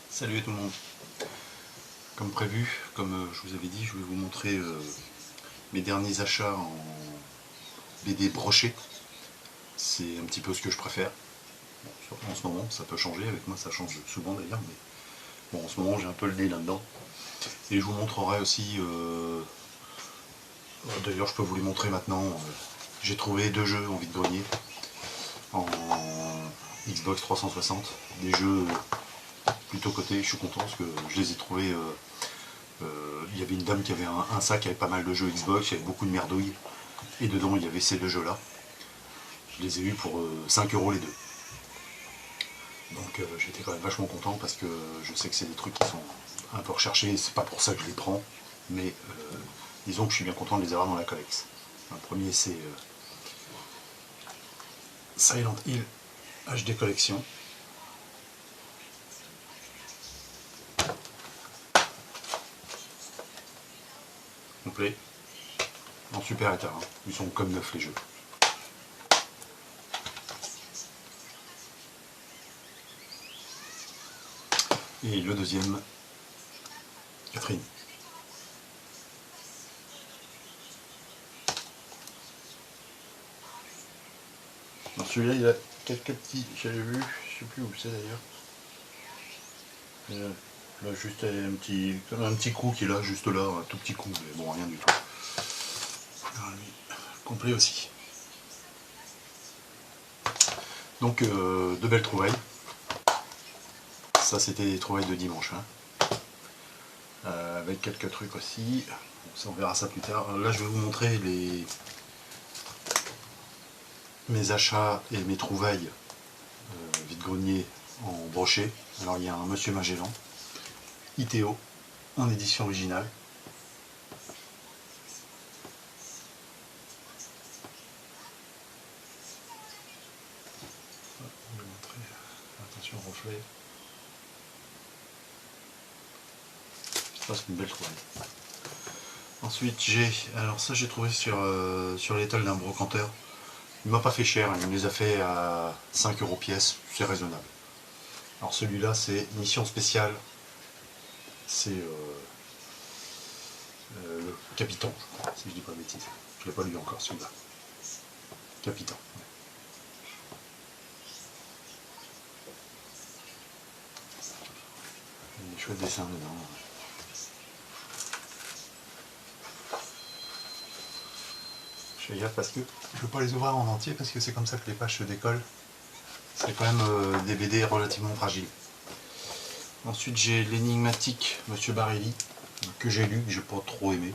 Salut tout le monde. Comme prévu, comme je vous avais dit, je vais vous montrer mes derniers achats en BD broché. C'est un petit peu ce que je préfère. Bon, en ce moment, ça peut changer, avec moi ça change souvent d'ailleurs, mais bon, en ce moment j'ai un peu le nez là-dedans. Et je vous montrerai aussi, d'ailleurs je peux vous les montrer maintenant, j'ai trouvé 2 jeux en vide-grenier en Xbox 360, des jeux plutôt cotés, je suis content parce que je les ai trouvés. Il y avait une dame qui avait un sac avec pas mal de jeux Xbox, il y avait beaucoup de merdouilles, et dedans il y avait ces 2 jeux là. Je les ai eus pour 5 € les 2. Donc j'étais quand même vachement content parce que je sais que c'est des trucs qui sont un peu recherchés, c'est pas pour ça que je les prends, mais disons que je suis bien content de les avoir dans la collection. Le premier c'est Silent Hill HD Collection. Complet, en super état, hein. Ils sont comme neufs les jeux. Et le deuxième, Catherine. Alors celui-là il a quelques petits, j'avais vu, je sais plus où c'est d'ailleurs. Là juste un petit coup qui est là, juste là, un tout petit coup, mais bon rien du tout. Alors, lui, complet aussi. Donc de belles trouvailles. Ça c'était des trouvailles de dimanche. Hein. Avec quelques trucs aussi. Ça, on verra ça plus tard. Alors là je vais vous montrer mes achats et mes trouvailles vide-grenier en brochet. Alors il y a un Monsieur Magellan, ITO, en édition originale. Je vais montrer, attention au reflet. Ça c'est une belle trouvaille. Ensuite alors ça j'ai trouvé sur l'étal d'un brocanteur. Il m'a pas fait cher, il me les a fait à 5 € pièce, c'est raisonnable. Alors celui-là c'est mission spéciale, c'est le Capitan, je crois, si je dis pas de bêtises. Je l'ai pas lu encore celui-là. Capitan. Il y a des chouettes dessins dedans. Je fais gaffe parce que je ne veux pas les ouvrir en entier parce que c'est comme ça que les pages se décollent. C'est quand même des BD relativement fragiles. Ensuite j'ai l'énigmatique Monsieur Barelli que j'ai lu, que j'ai pas trop aimé.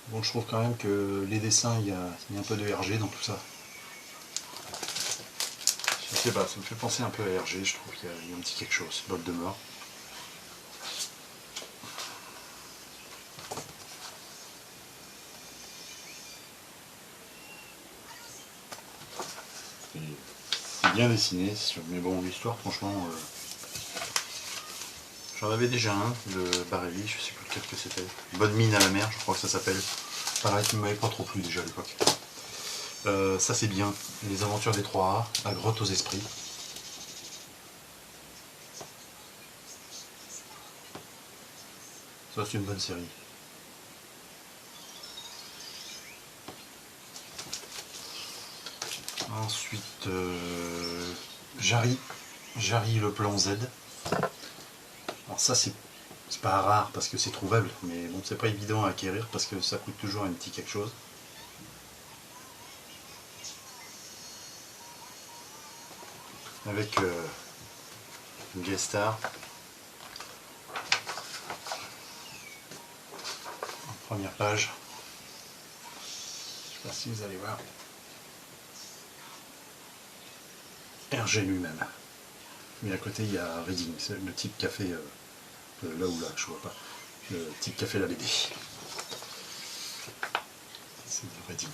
Bon, je trouve quand même que les dessins, il y a un peu de RG dans tout ça. Je sais pas, ça me fait penser un peu à RG, je trouve qu'il y a un petit quelque chose, bol de mort. C'est bien dessiné, mais bon, l'histoire, franchement, j'en avais déjà un, de Barelli, je sais plus lequel que c'était. Bonne mine à la mer, je crois que ça s'appelle. Pareil, qui ne m'avait pas trop plu déjà à l'époque. Ça c'est bien, les aventures des 3A, la grotte aux esprits. Ça c'est une bonne série. Ensuite, Jarry le plan Z. Alors ça c'est pas rare parce que c'est trouvable, mais bon c'est pas évident à acquérir parce que ça coûte toujours un petit quelque chose. Avec une guest star. En première page. Je sais pas si vous allez voir. Hergé lui-même. Mais à côté il y a Reading, c'est le type qui a fait là ou là, je vois pas. Le type qui a fait la BD. C'est du Reading.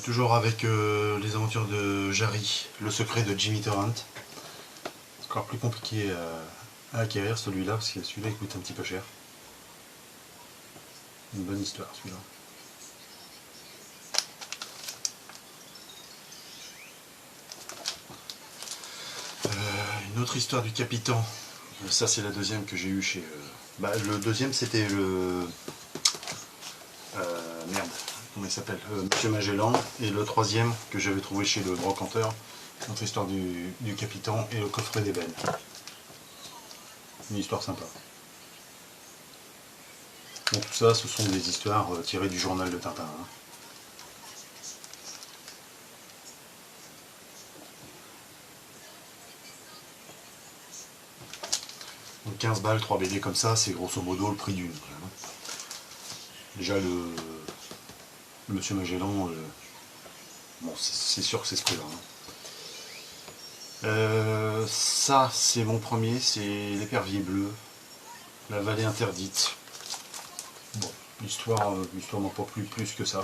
Toujours avec les aventures de Jarry, le secret de Jimmy Torrent. C'est encore plus compliqué à acquérir celui-là, parce que celui-là il coûte un petit peu cher. Une bonne histoire celui-là. Une autre histoire du Capitan. Ça c'est la deuxième que j'ai eue chez... le deuxième c'était le... merde, comment il s'appelle, Monsieur Magellan. Et le troisième que j'avais trouvé chez le brocanteur. Notre histoire du Capitan et le coffret d'ébène. Une histoire sympa. Donc tout ça, ce sont des histoires tirées du journal de Tintin. Hein. Donc 15 balles, 3 BD comme ça, c'est grosso modo le prix d'une. Hein. Déjà le Monsieur Magellan, bon c'est sûr que c'est ce prix-là. Hein. Ça c'est mon premier, c'est l'épervier bleu, la vallée interdite. Bon, l'histoire n'en pas plus que ça.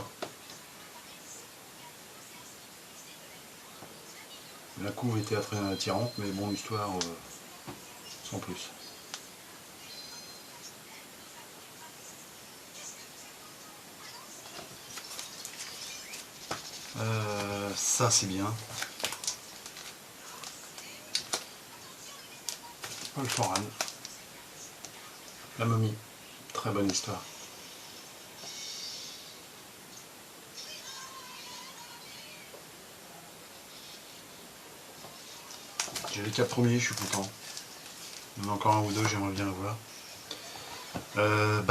La couve était attirante, mais bon, l'histoire sans plus. Ça c'est bien. Paul Foran. La momie. Très bonne histoire. J'ai les 4 premiers, je suis content. Il y en a encore un ou deux, j'aimerais bien avoir.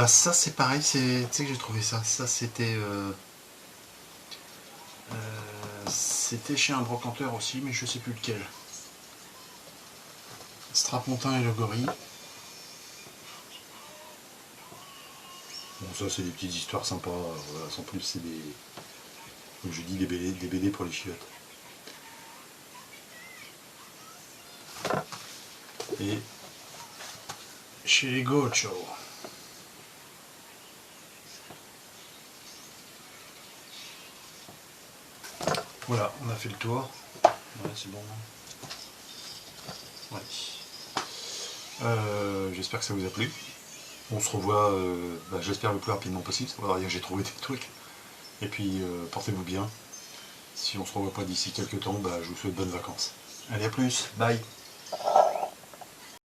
Ça c'est pareil, tu sais que j'ai trouvé ça. Ça c'était c'était chez un brocanteur aussi, mais je sais plus lequel. Strapontin et le gorille. Bon, ça c'est des petites histoires sympas, voilà, sans plus c'est des, comme je dis, des BD pour les chiottes. Et chez les Gauchos. Voilà, on a fait le tour. Ouais, c'est bon. Ouais. J'espère que ça vous a plu. On se revoit, j'espère le plus rapidement possible. Ça va dire que j'ai trouvé des trucs. Et puis, portez-vous bien. Si on se revoit pas d'ici quelques temps, je vous souhaite bonnes vacances. Allez, à plus. Bye.